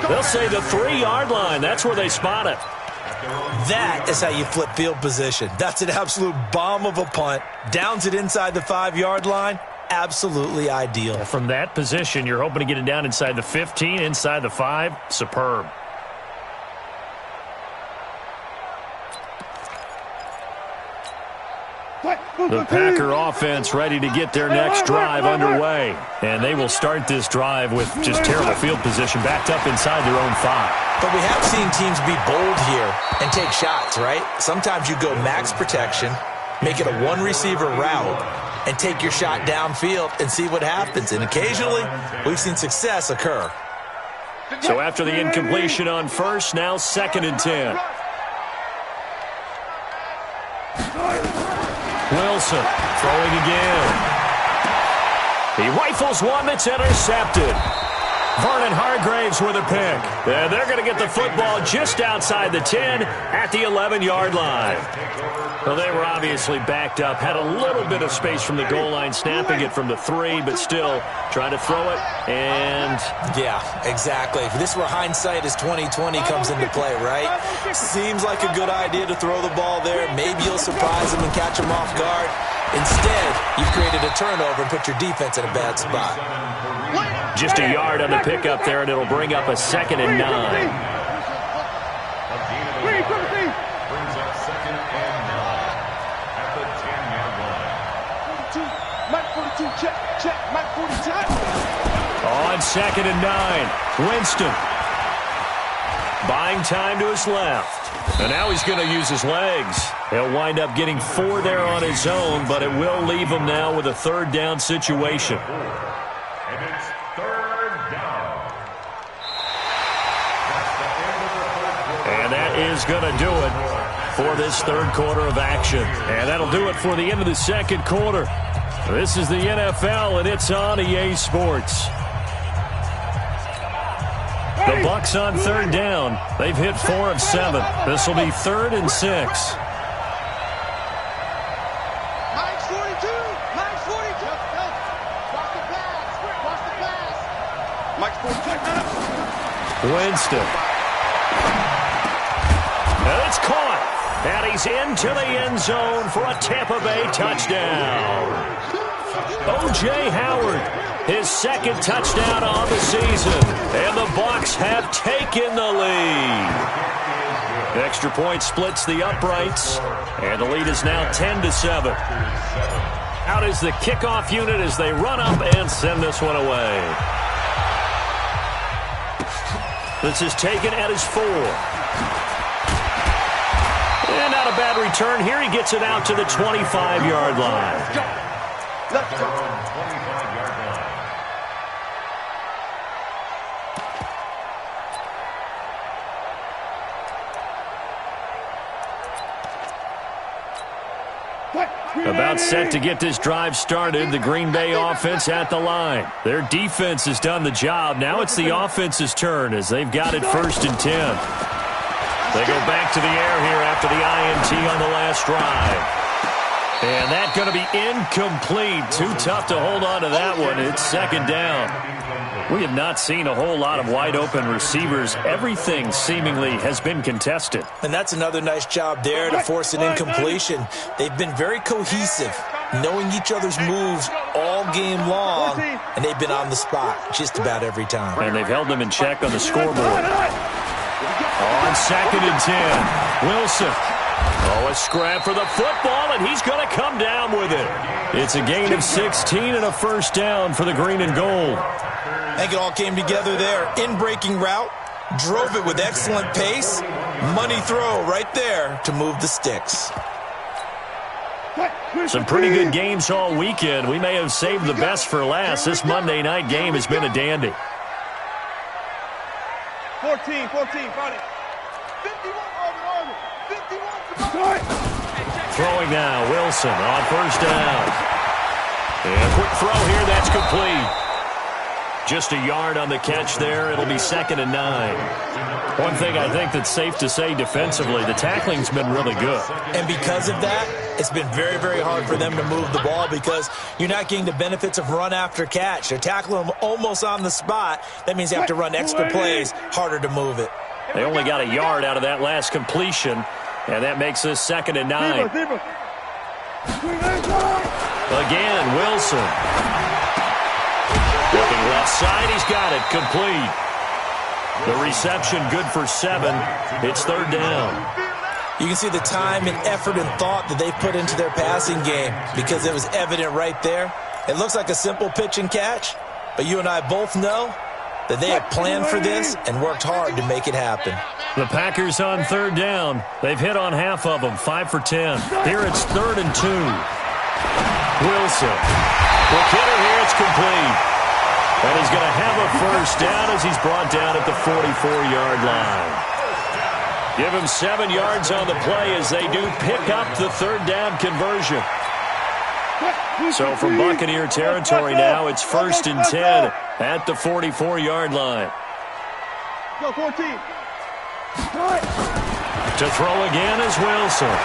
A: They'll say the 3-yard line. That's where they spot it.
C: That is how you flip field position. That's an absolute bomb of a punt. Downs it inside the 5-yard line. Absolutely ideal.
A: From that position, you're hoping to get it down inside the 15, inside the 5. Superb. The Packer offense ready to get their next drive underway. And they will start this drive with just terrible field position backed up inside their own 5.
C: But we have seen teams be bold here and take shots, right? Sometimes you go max protection, make it a 1-receiver route, and take your shot downfield and see what happens. And occasionally, we've seen success occur.
A: So after the incompletion on 1st, now 2nd and 10. Wilson throwing again. He rifles one that's intercepted. Vernon Hargraves with a pick. And they're going to get the football just outside the 10 at the 11-yard line. Well, they were obviously backed up. Had a little bit of space from the goal line, snapping it from the 3, but still trying to throw it. And
C: yeah, exactly. This is where hindsight is 20/20 comes into play, right? Seems like a good idea to throw the ball there. Maybe you'll surprise them and catch them off guard. Instead, you've created a turnover and put your defense in a bad spot.
A: Just a yard on the pickup there, and it'll bring up a 2nd and 9.
B: Brings up 2nd and 9 at the 10-yard line. 42, Mike 42, check, Mike 42.
A: On 2nd and 9, Winston. Buying time to his left. And now he's going to use his legs. He'll wind up getting 4 there on his own, but it will leave him now with a third down situation.
B: And it's third down.
A: And that is going to do it for this third quarter of action. And that'll do it for the end of the second quarter. This is the NFL, and it's on EA Sports. The Bucs on third down. They've hit 4 of 7. This will be 3rd and 6.
E: Mike's 42. Mike's 42. Watch the pass. Watch the pass. Mike's 42.
A: Winston. And it's caught. And he's into the end zone for a Tampa Bay touchdown. O.J. Howard. His second touchdown on the season. And the Bucs have taken the lead. Extra point splits the uprights. And the lead is now 10-7. Out is the kickoff unit as they run up and send this one away. This is taken at his 4. And not a bad return. Here he gets it out to the 25-yard line.
B: Let's go. 25-yard line.
A: About set to get this drive started. The Green Bay offense at the line. Their defense has done the job. Now it's the offense's turn as they've got it 1st and 10. They go back to the air here after the INT on the last drive. And that's going to be incomplete. Too tough to hold on to that one. It's 2nd down. We have not seen a whole lot of wide-open receivers. Everything seemingly has been contested.
C: And that's another nice job there to force an incompletion. They've been very cohesive, knowing each other's moves all game long, and they've been on the spot just about every time.
A: And they've held them in check on the scoreboard. On 2nd and 10, Wilson. Oh, a scrap for the football, and he's going to come down with it. It's a gain of 16 and a 1st down for the green and gold.
C: I think it all came together there. In-breaking route, drove it with excellent pace. Money throw right there to move the sticks.
A: Some pretty good games all weekend. We may have saved the best for last. This Monday night game has been a dandy.
E: 14, 50. 51.
A: Throwing now, Wilson on 1st down. And a quick throw here, that's complete. Just a yard on the catch there. It'll be 2nd and 9. One thing I think that's safe to say defensively, the tackling's been really good.
C: And because of that, it's been very, very hard for them to move the ball because you're not getting the benefits of run after catch. They're tackling them almost on the spot. That means they have to run extra plays, harder to move it.
A: They only got a yard out of that last completion, and that makes this 2nd and 9. Again, Wilson. Looking left side, he's got it, complete. The reception good for 7. It's 3rd down.
C: You can see the time and effort and thought that they put into their passing game because it was evident right there. It looks like a simple pitch and catch, but you and I both know that they have planned for this and worked hard to make it happen.
A: The Packers on 3rd down. They've hit on half of them, 5 for 10. Here it's 3rd and 2. Wilson. The hitter here, it's complete. And he's going to have a 1st down as he's brought down at the 44-yard line. Give him 7 yards on the play as they do pick up the 3rd down conversion. So from Buccaneer territory now, it's 1st and 10 at the 44-yard line.
E: Go 14.
A: To throw again is Wilson.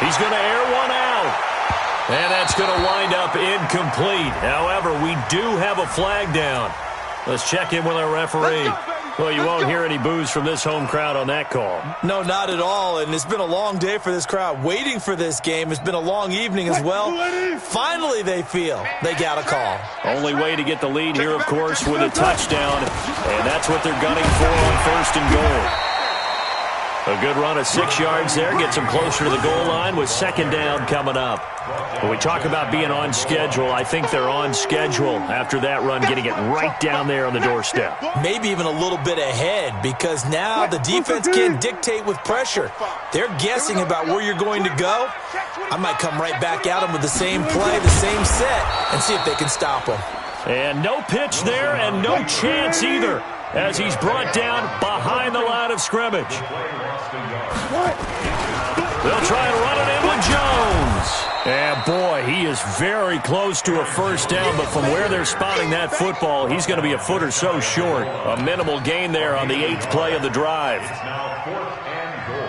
A: He's going to air one out. And that's going to wind up incomplete. However, we do have a flag down. Let's check in with our referee. Well, you won't hear any boos from this home crowd on that call.
C: No, not at all. And it's been a long day for this crowd. Waiting for this game. It's been a long evening as well. Finally, they feel they got a call.
A: Only way to get the lead here, of course, with a touchdown. And that's what they're gunning for on 1st and goal. A good run of 6 yards there. Gets him closer to the goal line with second down coming up. When we talk about being on schedule, I think they're on schedule after that run, getting it right down there on the doorstep.
C: Maybe even a little bit ahead, because now the defense can dictate with pressure. They're guessing about where you're going to go. I might come right back at them with the same play, the same set, and see if they can stop them.
A: And no pitch there and no chance either, as he's brought down behind the line of scrimmage. They'll try and run it in with Jones. And, boy, he is very close to a first down, but from where they're spotting that football, he's going to be a foot or so short. A minimal gain there on the 8th play of the drive.
B: It's now 4th and goal.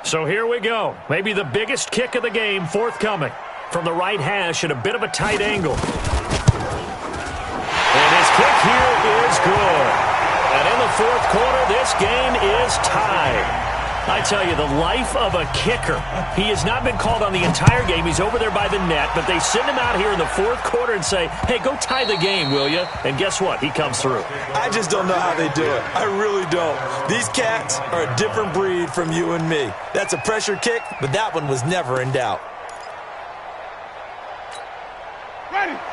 A: So here we go. Maybe the biggest kick of the game forthcoming. From the right hash at a bit of a tight angle. And his kick here is good. And in the 4th quarter, this game is tied. I tell you, the life of a kicker. He has not been called on the entire game. He's over there by the net, but they send him out here in the 4th quarter and say, hey, go tie the game, will you? And guess what? He comes through.
C: I just don't know how they do it. I really don't. These cats are a different breed from you and me. That's a pressure kick, but that one was never in doubt.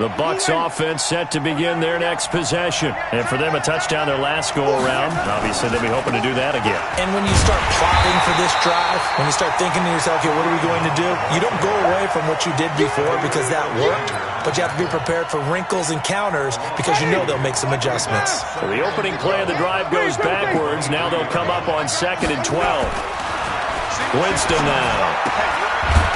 A: The Bucs offense set to begin their next possession. And for them, a touchdown their last go-around. Obviously, they'll be hoping to do that again.
C: And when you start plotting for this drive, when you start thinking to yourself, okay, what are we going to do? You don't go away from what you did before because that worked, but you have to be prepared for wrinkles and counters because you know they'll make some adjustments.
A: So the opening play of the drive goes backwards. Now they'll come up on 2nd and 12. Winston now.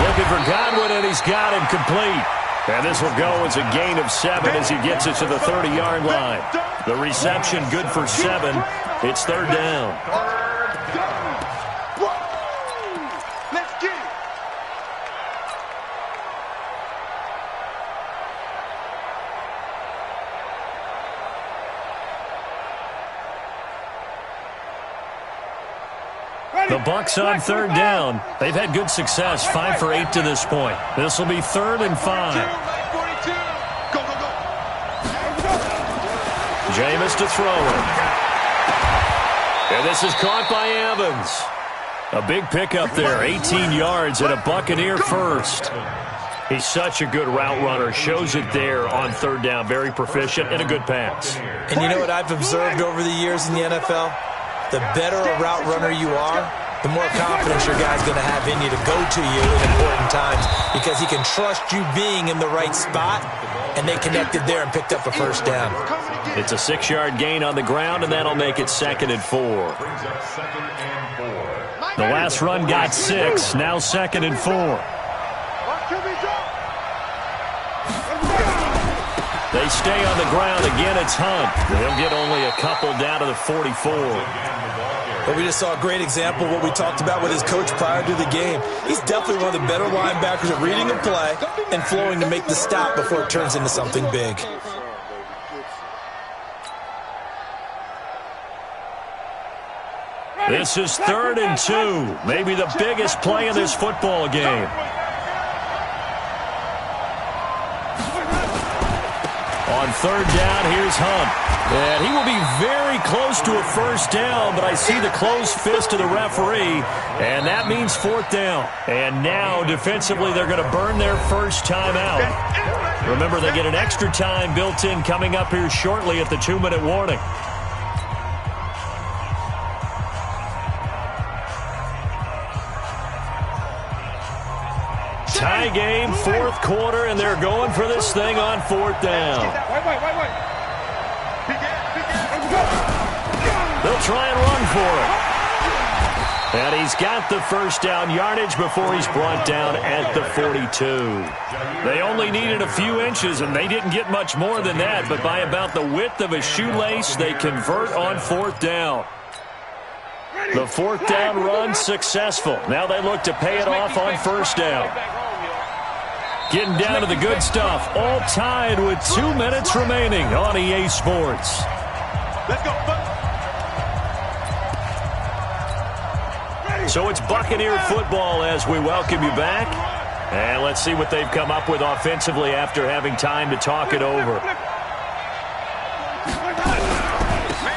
A: Looking for Godwin, and he's got him complete. And this will go as a gain of 7 as he gets it to the 30-yard line. The reception good for 7. It's 3rd down.
B: Let's get it.
A: The Bucs on 3rd down. They've had good success, 5 for 8 to this point. This will be 3rd and 5.
B: Go, go, go.
A: Jameis to throw it. And this is caught by Evans. A big pickup there, 18 yards and a Buccaneer first. He's such a good route runner. Shows it there on 3rd down. Very proficient and a good pass.
C: And you know what I've observed over the years in the NFL? The better a route runner you are, the more confidence your guy's going to have in you to go to you in important times because he can trust you being in the right spot, and they connected there and picked up a first down.
A: It's a 6-yard gain on the ground, and that'll make it 2nd and 4.
B: Brings up 2nd and 4.
A: The last run got 6, now 2nd and 4. They stay on the ground. Again, it's Hunt. They'll get only a couple down to the 44.
C: But we just saw a great example of what we talked about with his coach prior to the game. He's definitely one of the better linebackers at reading a play and flowing to make the stop before it turns into something big.
A: This is 3rd and 2. Maybe the biggest play in this football game. On 3rd down, here's Hunt. And he will be very close to a first down, but I see the closed fist of the referee, and that means 4th down. And now, defensively, they're going to burn their first time out. Remember, they get an extra time built in coming up here shortly at the 2-minute warning. Tie game, 4th quarter, and they're going for this thing on 4th down. They'll try and run for it. And he's got the first down yardage before he's brought down at the 42. They only needed a few inches, and they didn't get much more than that, but by about the width of a shoelace, they convert on 4th down. The 4th down run successful. Now they look to pay it off on 1st down. Getting down to the good stuff. All tied with 2 minutes remaining on EA Sports.
B: Let's go.
A: So it's Buccaneer football as we welcome you back. And let's see what they've come up with offensively after having time to talk it over.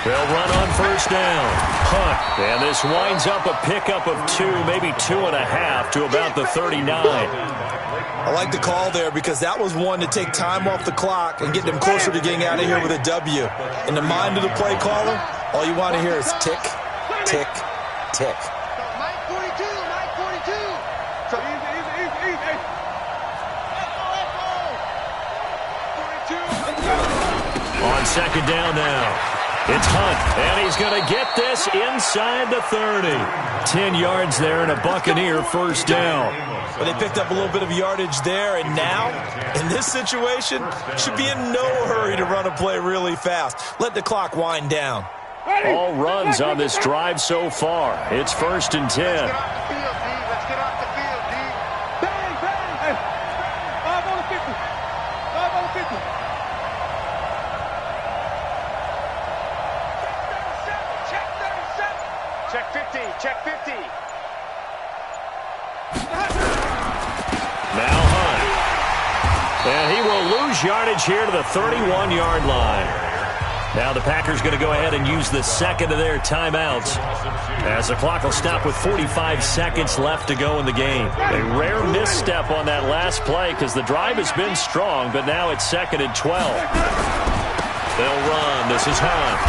A: They'll run on first down. Hunt. And this winds up a pickup of 2, maybe 2.5 to about the 39.
C: I like the call there because that was one to take time off the clock and get them closer to getting out of here with a W. In the mind of the play caller, all you want to hear is tick, tick, tick.
E: Mike 42, Mike 42. So easy. 42.
A: On second down now. It's Hunt, and he's going to get this inside the 30. 10 yards there and a Buccaneer first down.
C: Well, they picked up a little bit of yardage there, and now, in this situation, should be in no hurry to run a play really fast. Let the clock wind down.
A: All runs on this drive so far. It's 1st and 10.
E: Let's get off the field, D. Bang, bang. 5 on the 50. 5 on the 50. Check 50. Check 50.
A: Now Hunt. And he will lose yardage here to the 31-yard line. Now the Packers going to go ahead and use the second of their timeouts as the clock will stop with 45 seconds left to go in the game. A rare misstep on that last play because the drive has been strong, but now it's 2nd and 12. They'll run. This is Hunt.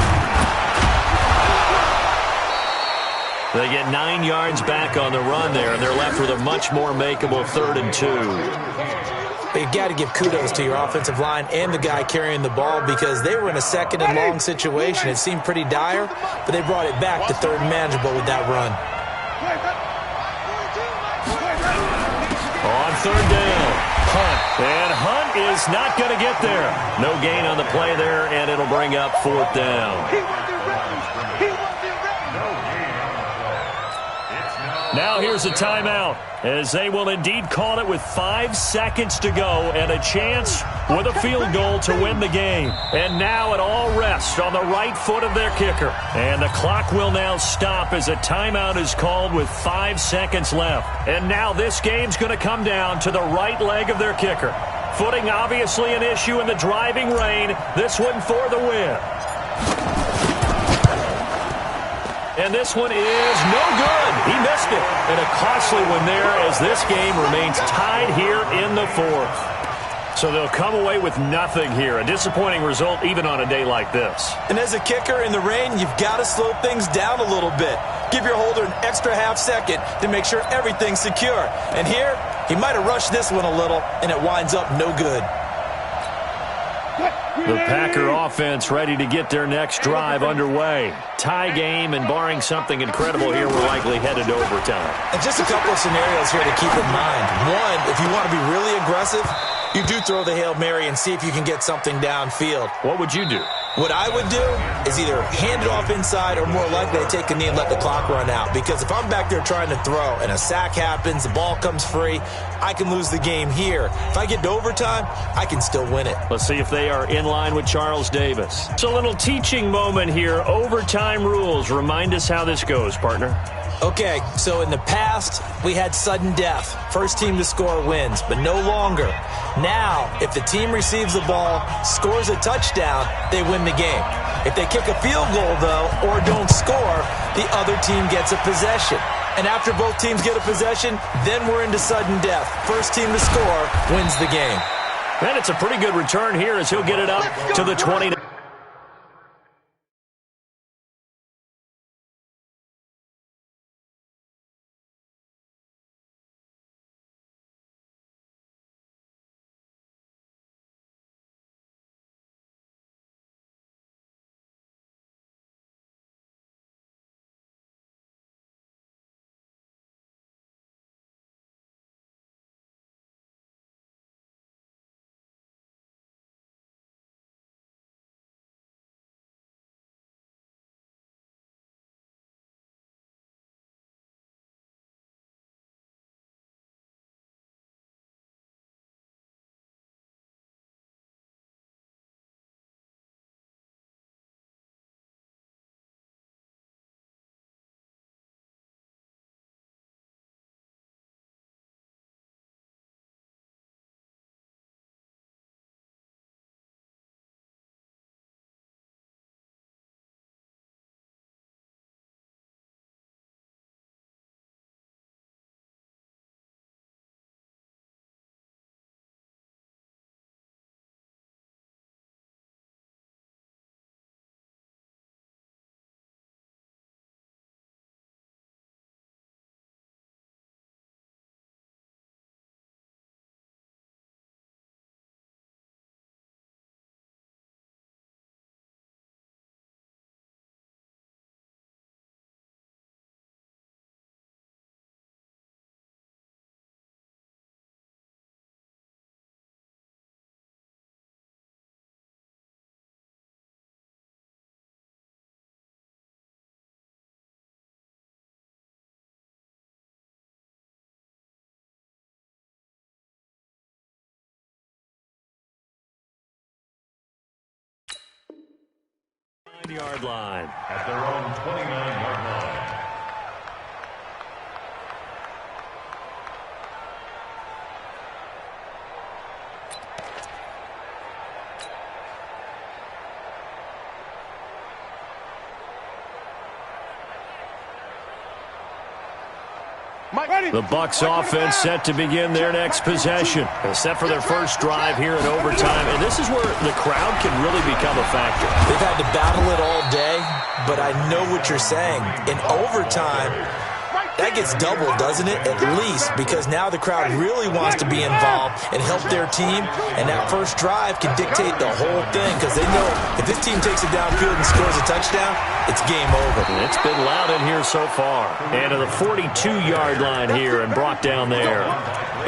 A: They get 9 yards back on the run there, and they're left with a much more makeable 3rd and 2.
C: You've got to give kudos to your offensive line and the guy carrying the ball because they were in a 2nd and long situation. It seemed pretty dire, but they brought it back to 3rd and manageable with that run.
A: On 3rd down, Hunt. And Hunt is not going to get there. No gain on the play there, and it'll bring up 4th down. Now here's a timeout, as they will indeed call it with 5 seconds to go and a chance with a field goal to win the game. And now it all rests on the right foot of their kicker. And the clock will now stop as a timeout is called with 5 seconds left. And now this game's going to come down to the right leg of their kicker. Footing obviously an issue in the driving rain. This one for the win. And this one is no good. He missed it. And a costly one there as this game remains tied here in the 4th. So they'll come away with nothing here. A disappointing result even on a day like this.
C: And as a kicker in the rain, you've got to slow things down a little bit. Give your holder an extra half second to make sure everything's secure. And here, he might have rushed this one a little, and it winds up no good.
A: The Packer offense ready to get their next drive underway. Tie game, and barring something incredible here, we're likely headed to overtime.
C: And just a couple of scenarios here to keep in mind. One, if you want to be really aggressive, you do throw the Hail Mary and see if you can get something downfield.
A: What would you do?
C: What I would do is either hand it off inside or more likely to take a knee and let the clock run out. Because if I'm back there trying to throw and a sack happens, the ball comes free, I can lose the game here. If I get to overtime, I can still win it.
A: Let's see if they are in line with Charles Davis. It's a little teaching moment here. Overtime rules. Remind us how this goes, partner.
C: Okay, so in the past, we had sudden death. First team to score wins, but no longer. Now, if the team receives the ball, scores a touchdown, they win the game. If they kick a field goal, though, or don't score, the other team gets a possession. And after both teams get a possession, then we're into sudden death. First team to score wins the game.
A: And it's a pretty good return here as he'll get it up to the 20. 29-yard line.
B: At their own 29-yard line.
A: The Bucs offense set to begin their next possession. Set for their first drive here in overtime. And this is where the crowd can really become a factor.
C: They've had to battle it all day, but I know what you're saying. In overtime, that gets doubled, doesn't it? At least, because now the crowd really wants to be involved and help their team. And that first drive can dictate the whole thing because they know if this team takes it downfield and scores a touchdown, it's game over.
A: It's been loud in here so far. And to the 42-yard line here and brought down there.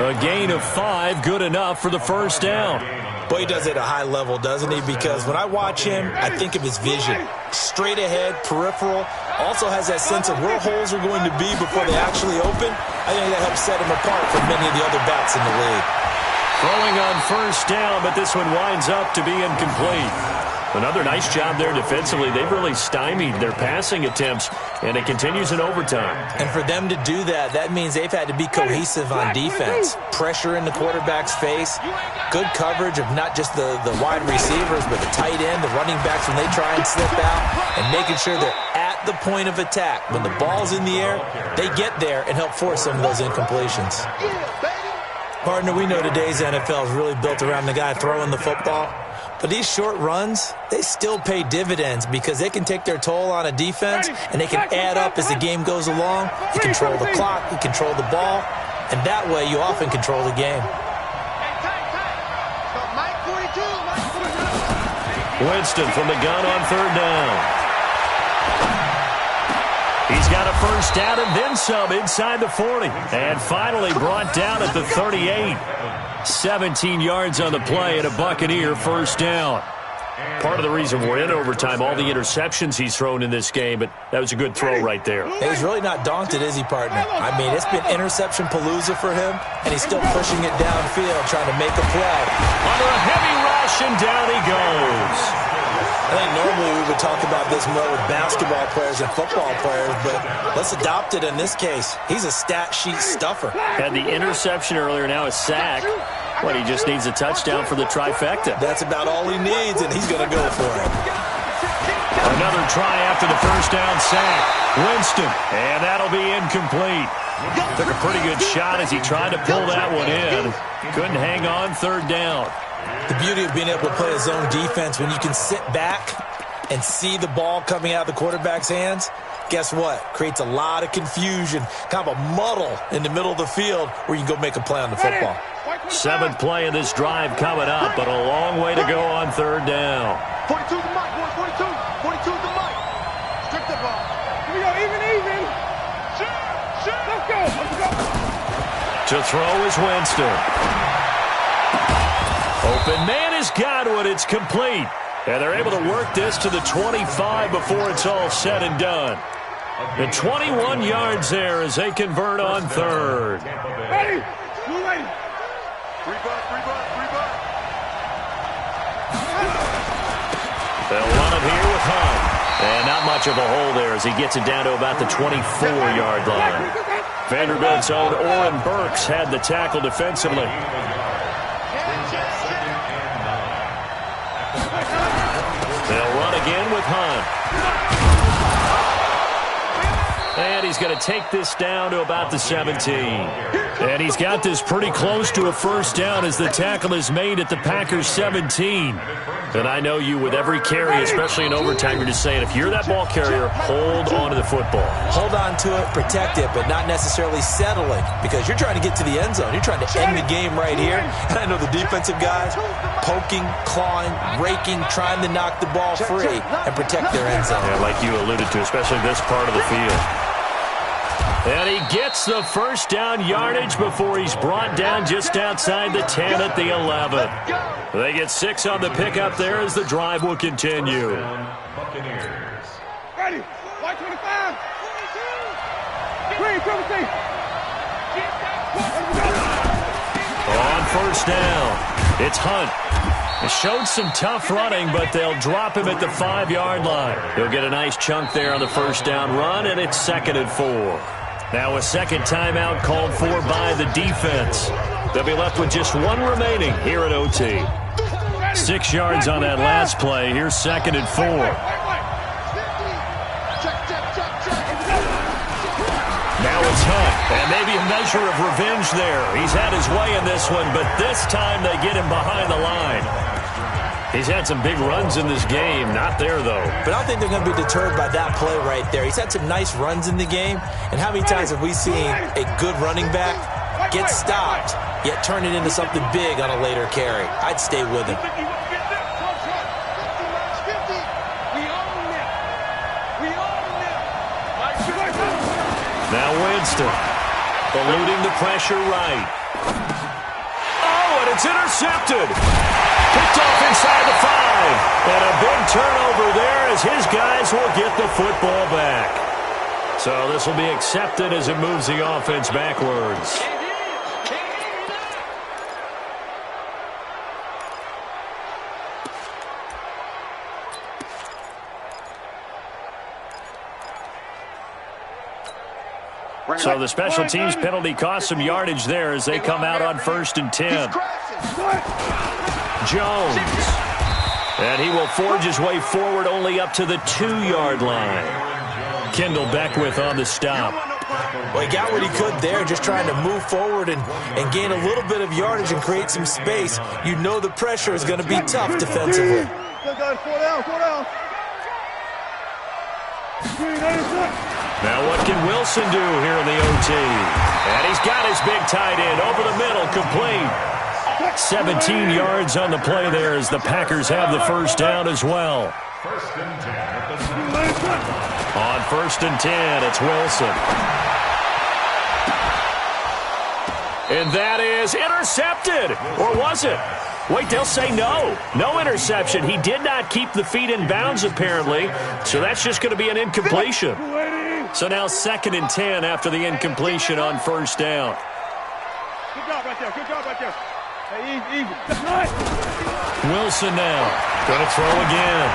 A: A gain of 5, good enough for the first down.
C: Boy, he does it at a high level, doesn't he? Because when I watch him, I think of his vision. Straight ahead, peripheral. Also has that sense of where holes are going to be before they actually open. I think that helps set him apart from many of the other backs in the league.
A: Throwing on first down, but this one winds up to be incomplete. Another nice job there defensively. They've really stymied their passing attempts, and it continues in overtime.
C: And for them to do that, that means they've had to be cohesive on defense. Pressure in the quarterback's face, good coverage of not just the wide receivers, but the tight end, the running backs when they try and slip out, and making sure they're at the point of attack. When the ball's in the air, they get there and help force some of those incompletions. Partner, we know today's NFL is really built around the guy throwing the football. But these short runs, they still pay dividends because they can take their toll on a defense and they can add up as the game goes along. You control the clock, you control the ball, and that way you often control the game.
A: Winston from the gun on third down. He's got a first down and then some inside the 40. And finally brought down at the 38. 17 yards on the play and a Buccaneer first down. Part of the reason we're in overtime, all the interceptions he's thrown in this game, but that was a good throw right there.
C: He's really not daunted, is he, partner? I mean, it's been interception palooza for him, and he's still pushing it downfield, trying to make a play.
A: Under a heavy rush, and down he goes.
C: I think normally we would talk about this more with basketball players and football players, but let's adopt it in this case. He's a stat sheet stuffer.
A: Had the interception earlier, now a sack. What, he just needs a touchdown for the trifecta.
C: That's about all he needs, and he's going to go for it.
A: Another try after the first down sack. Winston, and that'll be incomplete. Took a pretty good shot as he tried to pull that one in. Couldn't hang on third down.
C: The beauty of being able to play a zone defense when you can sit back and see the ball coming out of the quarterback's hands, guess what? Creates a lot of confusion, kind of a muddle in the middle of the field where you can go make a play on the football.
A: 7th play of this drive coming up, but a long way to go on third down.
E: 42 the mic, boy, 42. 42 the mic. Strip the ball. Here we go, even. Let's go.
A: To throw is Winston. Open man is Godwin. It's complete. And they're able to work this to the 25 before it's all said and done. The 21 yards there as they convert on third.
E: Ready. Rebutt.
A: They'll run it here with Hunt. And not much of a hole there as he gets it down to about the 24-yard line. Vanderbilt's own Oren Burks had the tackle defensively. They'll run again with Hunt. And he's going to take this down to about the 17. And he's got this pretty close to a first down as the tackle is made at the Packers' 17. And I know you with every carry, especially in overtime, you're just saying if you're that ball carrier, hold on to the football.
C: Hold on to it, protect it, but not necessarily settling because you're trying to get to the end zone. You're trying to end the game right here. And I know the defensive guys poking, clawing, raking, trying to knock the ball free and protect their end zone.
A: Yeah, like you alluded to, especially this part of the field. And he gets the first down yardage before he's brought down just outside the 10 at the 11. They get 6 on the pickup there as the drive will continue.
E: Ready. White 25. Green, triple C.
A: On first down, it's Hunt. It showed some tough running, but they'll drop him at the 5-yard line. He'll get a nice chunk there on the first down run, and it's 2nd and 4. Now a second timeout called for by the defense. They'll be left with just one remaining here at OT. 6 yards on that last play. Here's 2nd and 4. Now it's Hunt, and maybe a measure of revenge there. He's had his way in this one, but this time they get him behind the line. He's had some big runs in this game. Not there, though.
C: But I don't think they're going to be deterred by that play right there. He's had some nice runs in the game. And how many times have we seen a good running back get stopped, yet turn it into something big on a later carry? I'd stay with him.
A: Now Winston, eluding the pressure right. Oh, and it's intercepted. Picked off inside the 5. And a big turnover there as his guys will get the football back. So this will be accepted as it moves the offense backwards. So the special teams penalty cost some yardage there as they come out on 1st and 10. Jones. And he will forge his way forward only up to the 2-yard line. Kendall Beckwith on the stop.
C: Well, he got what he could there, just trying to move forward and gain a little bit of yardage and create some space. You know the pressure is going to be tough defensively.
A: Now what can Wilson do here in the OT? And he's got his big tight end over the middle, complete. 17 yards on the play there as the Packers have the first down as well. On 1st and 10, it's Wilson. And that is intercepted. Or was it? Wait, they'll say no. No interception. He did not keep the feet in bounds, apparently. So that's just going to be an incompletion. So now 2nd and 10 after the incompletion on 1st down.
E: Good job right there. Good job right there. Hey, easy.
A: Wilson now. Going to throw again.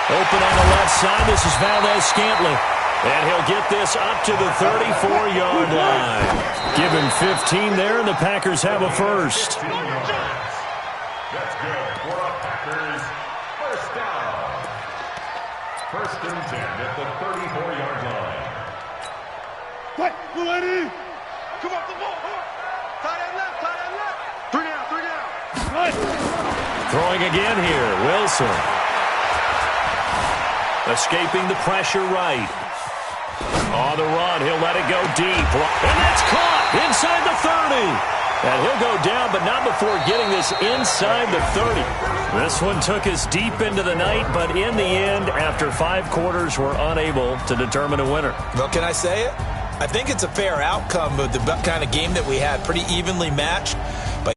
A: Open on the left side. This is Valdez-Scantling. And he'll get this up to the 34-yard line. Give him 15 there, and the Packers have a first.
B: That's good for a Packers first down. 1st and 10 at the 34-yard line.
E: What? Blue lady. Come on, the ball. Tight end left, tight end left. 3 down, 3 down. Right.
A: Throwing again here, Wilson. Escaping the pressure right. On the run, he'll let it go deep. And that's caught inside the 30. And he'll go down, but not before getting this inside the 30. This one took us deep into the night, but in the end, after 5 quarters, we're unable to determine a winner.
C: Well, can I say it? I think it's a fair outcome of the kind of game that we had, pretty evenly matched. But